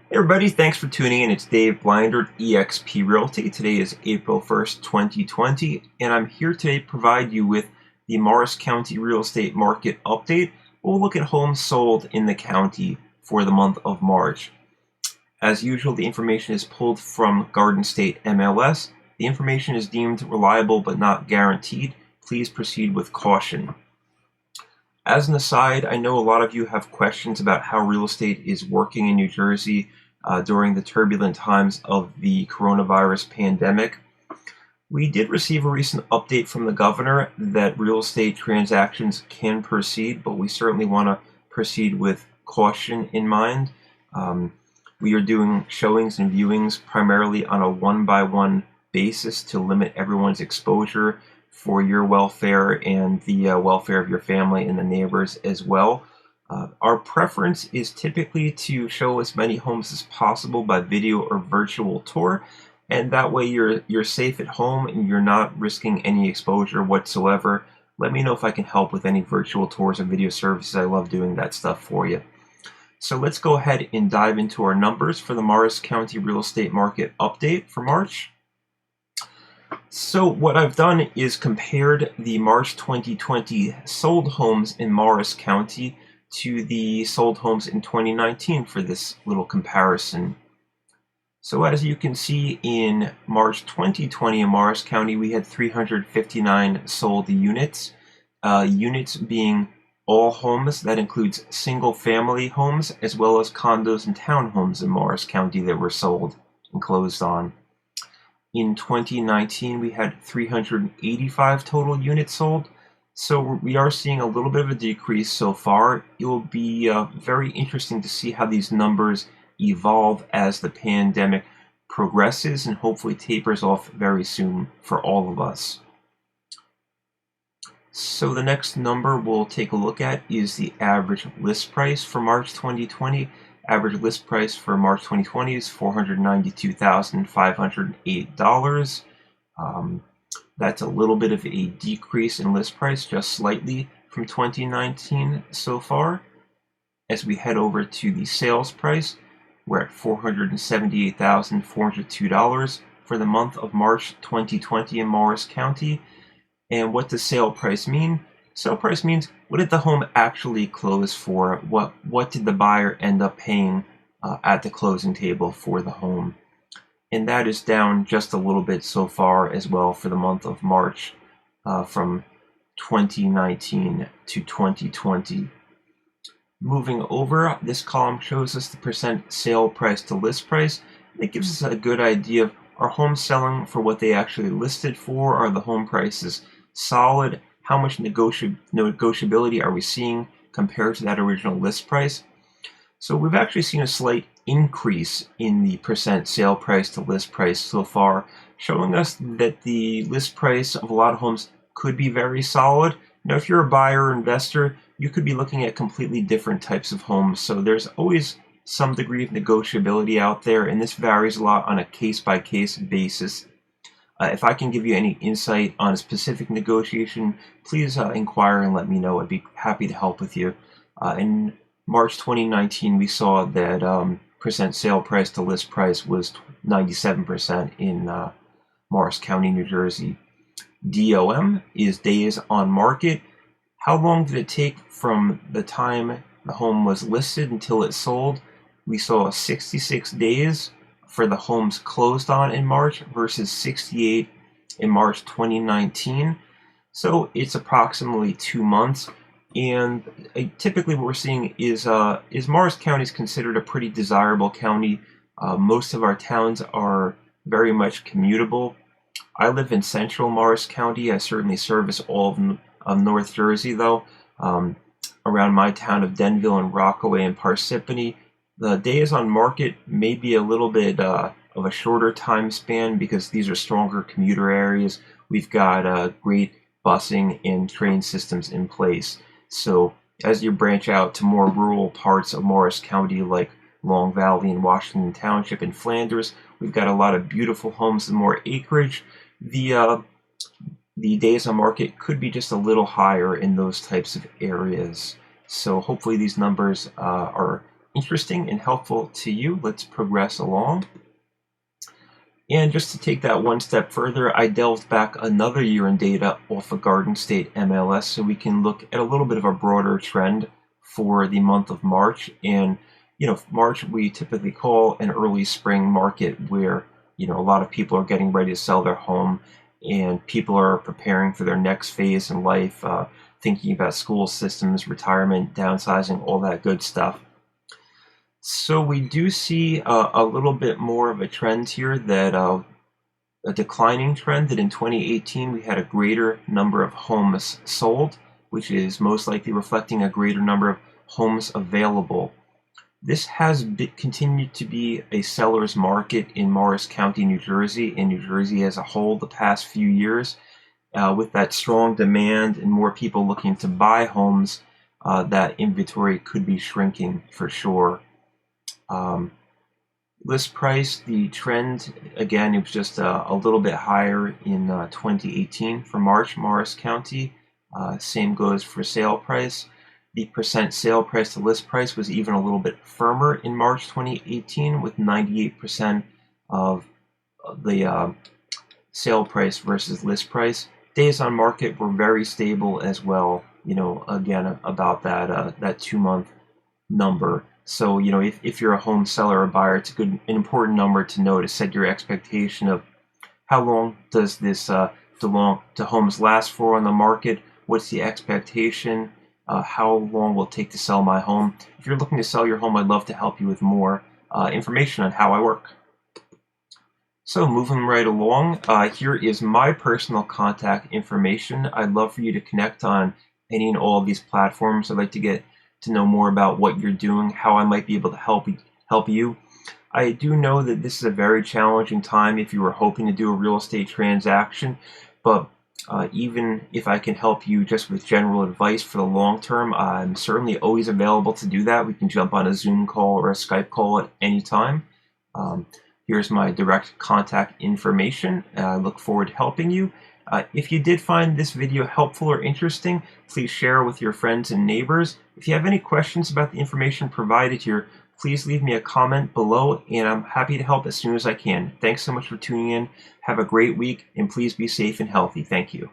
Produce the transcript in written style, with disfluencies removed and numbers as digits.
Hey everybody, thanks for tuning in. It's Dave Blinder at eXp Realty. Today is April 1st, 2020, and I'm here today to provide you with the Morris County real estate market update. We'll look at homes sold in the county for the month of March. As usual, the information is pulled from Garden State MLS. The information is deemed reliable but not guaranteed. Please proceed with caution. As an aside, I know a lot of you have questions about how real estate is working in New Jersey during the turbulent times of the coronavirus pandemic. We did receive a recent update from the governor that real estate transactions can proceed, but we certainly want to proceed with caution in mind. We are doing showings and viewings primarily on a one-by-one basis to limit everyone's exposure for your welfare and the welfare of your family and the neighbors as well. Our preference is typically to show as many homes as possible by video or virtual tour, and that way you're safe at home and you're not risking any exposure whatsoever. Let me know if I can help with any virtual tours or video services. I love doing that stuff for you. So let's go ahead and dive into our numbers for the Morris County real estate market update for March. So what I've done is compared the March 2020 sold homes in Morris County to the sold homes in 2019 for this little comparison. So as you can see, in March 2020 in Morris County, we had 359 sold units. Units being all homes. That includes single-family homes as well as condos and townhomes in Morris County that were sold and closed on. In 2019, we had 385 total units sold, so we are seeing a little bit of a decrease so far. It will be very interesting to see how these numbers evolve as the pandemic progresses and hopefully tapers off very soon for all of us. So the next number we'll take a look at is the average list price for March 2020. Average list price for March 2020 is $492,508. That's a little bit of a decrease in list price, just slightly from 2019 so far. As we head over to the sales price, we're at $478,402 for the month of March 2020 in Morris County. And what does sale price mean? Sale price means, what did the home actually close for? What did the buyer end up paying at the closing table for the home? And that is down just a little bit so far as well for the month of March from 2019 to 2020. Moving over, this column shows us the percent sale price to list price. It gives us a good idea of, are homes selling for what they actually listed for? Are the home prices solid? How much negotiability are we seeing compared to that original list price? So we've actually seen a slight increase in the percent sale price to list price so far, showing us that the list price of a lot of homes could be very solid. Now, if you're a buyer or investor, you could be looking at completely different types of homes. So there's always some degree of negotiability out there, and this varies a lot on a case-by-case basis. If I can give you any insight on a specific negotiation, please inquire and let me know. I'd be happy to help with you. In March 2019, we saw that percent sale price to list price was 97% in Morris County, New Jersey. DOM is days on market. How long did it take from the time the home was listed until it sold? We saw 66 days for the homes closed on in March versus 68 in March 2019. So it's approximately 2 months. And typically what we're seeing is Morris County is considered a pretty desirable county. Most of our towns are very much commutable. I live in central Morris County. I certainly service all of North Jersey, though. Around my town of Denville and Rockaway and Parsippany, the days on market may be a little bit of a shorter time span because these are stronger commuter areas. We've got great busing and train systems in place. So as you branch out to more rural parts of Morris County, like Long Valley and Washington Township and Flanders, we've got a lot of beautiful homes and more acreage. The days on market could be just a little higher in those types of areas. So hopefully these numbers are interesting and helpful to you, let's progress along. And just to take that one step further, I delved back another year in data off of Garden State MLS so we can look at a little bit of a broader trend for the month of March. And, March we typically call an early spring market where, a lot of people are getting ready to sell their home and people are preparing for their next phase in life, thinking about school systems, retirement, downsizing, all that good stuff. So we do see a little bit more of a trend here that a declining trend that in 2018 we had a greater number of homes sold, which is most likely reflecting a greater number of homes available. This has continued to be a seller's market in Morris County, New Jersey, and New Jersey as a whole the past few years. With that strong demand and more people looking to buy homes, that inventory could be shrinking for sure. List price, the trend, again, it was just a little bit higher in 2018 for March, Morris County. Same goes for sale price. The percent sale price to list price was even a little bit firmer in March 2018 with 98% of the sale price versus list price. Days on market were very stable as well, again, about that 2-month number. So, if you're a home seller or buyer, it's an important number to know to set your expectation of how long does this do homes last for on the market? What's the expectation? How long will it take to sell my home? If you're looking to sell your home, I'd love to help you with more information on how I work. So moving right along, here is my personal contact information. I'd love for you to connect on any and all of these platforms. I'd like to get to know more about what you're doing, how I might be able to help you. I do know that this is a very challenging time if you were hoping to do a real estate transaction, but even if I can help you just with general advice for the long term, I'm certainly always available to do that. We can jump on a Zoom call or a Skype call at any time. Here's my direct contact information. I look forward to helping you. If you did find this video helpful or interesting, please share with your friends and neighbors. If you have any questions about the information provided here, please leave me a comment below, and I'm happy to help as soon as I can. Thanks so much for tuning in. Have a great week, and please be safe and healthy. Thank you.